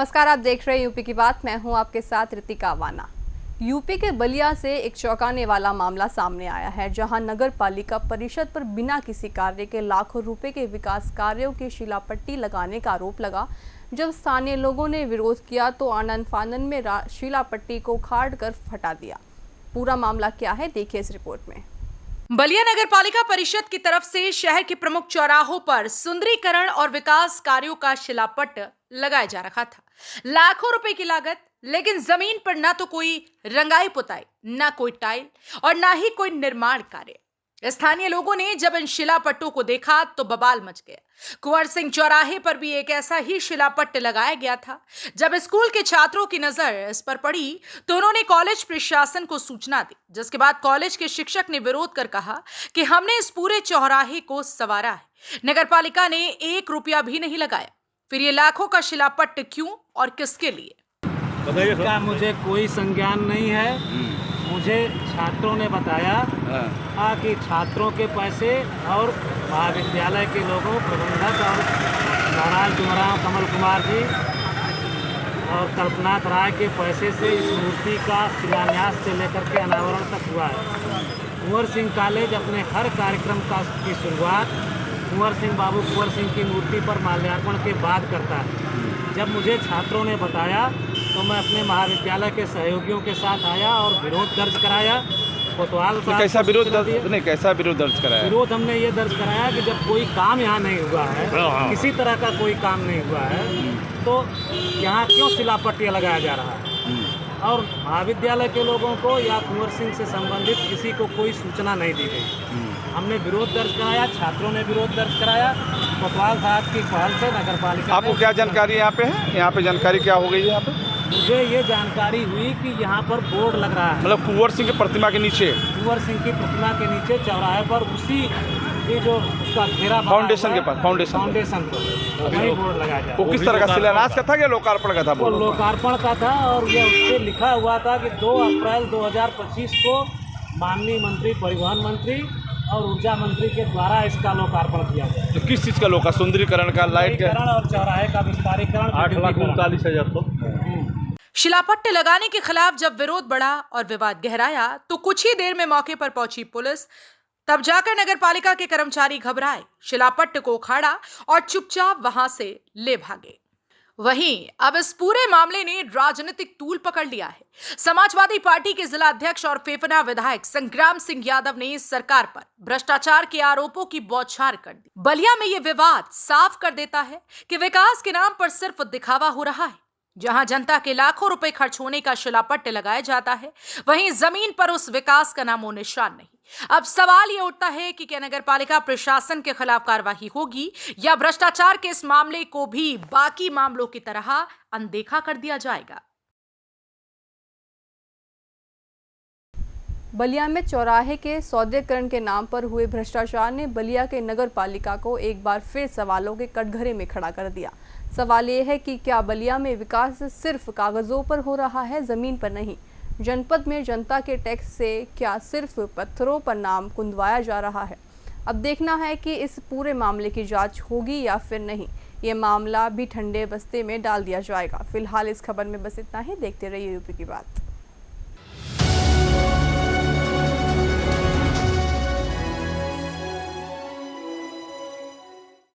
नमस्कार, आप देख रहे हैं यूपी की बात। मैं हूं आपके साथ रितिका वाना। यूपी के बलिया से एक चौंकाने वाला मामला सामने आया है, जहां नगर पालिका परिषद पर बिना किसी कार्य के लाखों रुपए के विकास कार्यों की शिलापट्टी लगाने का आरोप लगा। जब स्थानीय लोगों ने विरोध किया तो आनन फानन में शिलापट्टी को उखाड़ कर हटा दिया। पूरा मामला क्या है, देखिए इस रिपोर्ट में। बलिया नगर पालिका परिषद की तरफ से शहर के प्रमुख चौराहों पर सुंदरीकरण और विकास कार्यों का शिलापट्ट लगाया जा रखा था। लाखों रुपए की लागत, लेकिन जमीन पर ना तो कोई रंगाई पुताई, ना कोई टाइल और ना ही कोई निर्माण कार्य। स्थानीय लोगों ने जब इन शिलापट्टों को देखा तो बवाल मच गया। कुंवर सिंह चौराहे पर भी एक ऐसा ही शिलापट्ट लगाया गया था। जब स्कूल के छात्रों की नजर इस पर पड़ी तो उन्होंने कॉलेज प्रशासन को सूचना दी, जिसके बाद कॉलेज के शिक्षक ने विरोध कर कहा कि हमने इस पूरे चौराहे को संवारा है, नगर पालिका ने 1 रुपया भी नहीं लगाया। फिर ये लाखों का शिलापट्ट क्यों और किसके लिए? इसका मुझे कोई संज्ञान नहीं है। मुझे छात्रों ने बताया कि छात्रों के पैसे और महाविद्यालय के लोगों, प्रबंधक और नारायण जुमराव, कमल कुमार जी और कल्पनाथ राय के पैसे से इस मूर्ति का शिलान्यास से लेकर के अनावरण तक हुआ है। कुंवर सिंह कॉलेज अपने हर कार्यक्रम की शुरुआत कुंवर सिंह बाबू कुंवर सिंह की मूर्ति पर माल्यार्पण के बाद करता है। जब मुझे छात्रों ने बताया तो मैं अपने महाविद्यालय के सहयोगियों के साथ आया और विरोध दर्ज कराया। कोतवाल साहब कैसा विरोध दर्ज कराया? विरोध हमने ये दर्ज कराया कि जब कोई काम यहाँ नहीं हुआ है, किसी तरह का कोई काम नहीं हुआ है, तो यहाँ क्यों शिलापट्टी लगाया जा रहा है? और महाविद्यालय के लोगों को या कुंवर सिंह से संबंधित किसी को कोई सूचना नहीं दी गई। हमने विरोध दर्ज कराया, छात्रों ने विरोध दर्ज कराया। कोतवाल साहब की पहल से नगर पालिका। आपको क्या जानकारी यहाँ पे है? यहाँ पे जानकारी क्या हो गई है? यहाँ पे मुझे ये जानकारी हुई कि यहाँ पर बोर्ड लग रहा है, मतलब कुंवर सिंह की प्रतिमा के नीचे, कुंवर सिंह की प्रतिमा के नीचे चौराहे पर, उसी ये जो उसका घेरा फाउंडेशन के पास, फाउंडेशन पर वही बोर्ड लगाया जाए। वो किस तरह का शिलान्यास का था या लोकार्पण का था? वो लोकार्पण का था और ये उस पर लिखा हुआ था कि 2 अप्रैल 2025 को माननीय मंत्री, परिवहन मंत्री और ऊर्जा मंत्री के द्वारा इसका लोकार्पण किया गया। तो किस चीज़ का लोका? सुंदरीकरण का, लाइट का और चौराहे का विस्तारीकरण। 8,39,000। शिलापट्ट लगाने के खिलाफ जब विरोध बढ़ा और विवाद गहराया तो कुछ ही देर में मौके पर पहुंची पुलिस। तब जाकर नगर पालिका के कर्मचारी घबराए, शिलापट्ट को उखाड़ा और चुपचाप वहां से ले भागे। वहीं अब इस पूरे मामले ने राजनीतिक तूल पकड़ लिया है। समाजवादी पार्टी के जिला अध्यक्ष और फेफना विधायक संग्राम सिंह यादव ने सरकार पर भ्रष्टाचार के आरोपों की बौछार कर दी। बलिया में यह विवाद साफ कर देता है कि विकास के नाम पर सिर्फ दिखावा हो रहा है। जहां जनता के लाखों रुपए खर्च होने का शिलापट्ट लगाया जाता है, वहीं जमीन पर उस विकास का नामो निशान नहीं। अब सवाल ये उठता है कि क्या नगर पालिका प्रशासन के खिलाफ कार्रवाई होगी या भ्रष्टाचार के इस मामले को भी बाकी मामलों की तरह अनदेखा कर दिया जाएगा। बलिया में चौराहे के सौदेकरण के नाम पर हुए भ्रष्टाचार ने बलिया के नगर पालिका को एक बार फिर सवालों के कटघरे में खड़ा कर दिया। सवाल ये है कि क्या बलिया में विकास सिर्फ कागजों पर हो रहा है, जमीन पर नहीं? जनपद में जनता के टैक्स से क्या सिर्फ पत्थरों पर नाम कुंदवाया जा रहा है? अब देखना है कि इस पूरे मामले की जांच होगी या फिर नहीं। ये मामला भी ठंडे बस्ते में डाल दिया जाएगा। फिलहाल इस खबर में बस इतना ही। देखते रहिए यूपी की बात।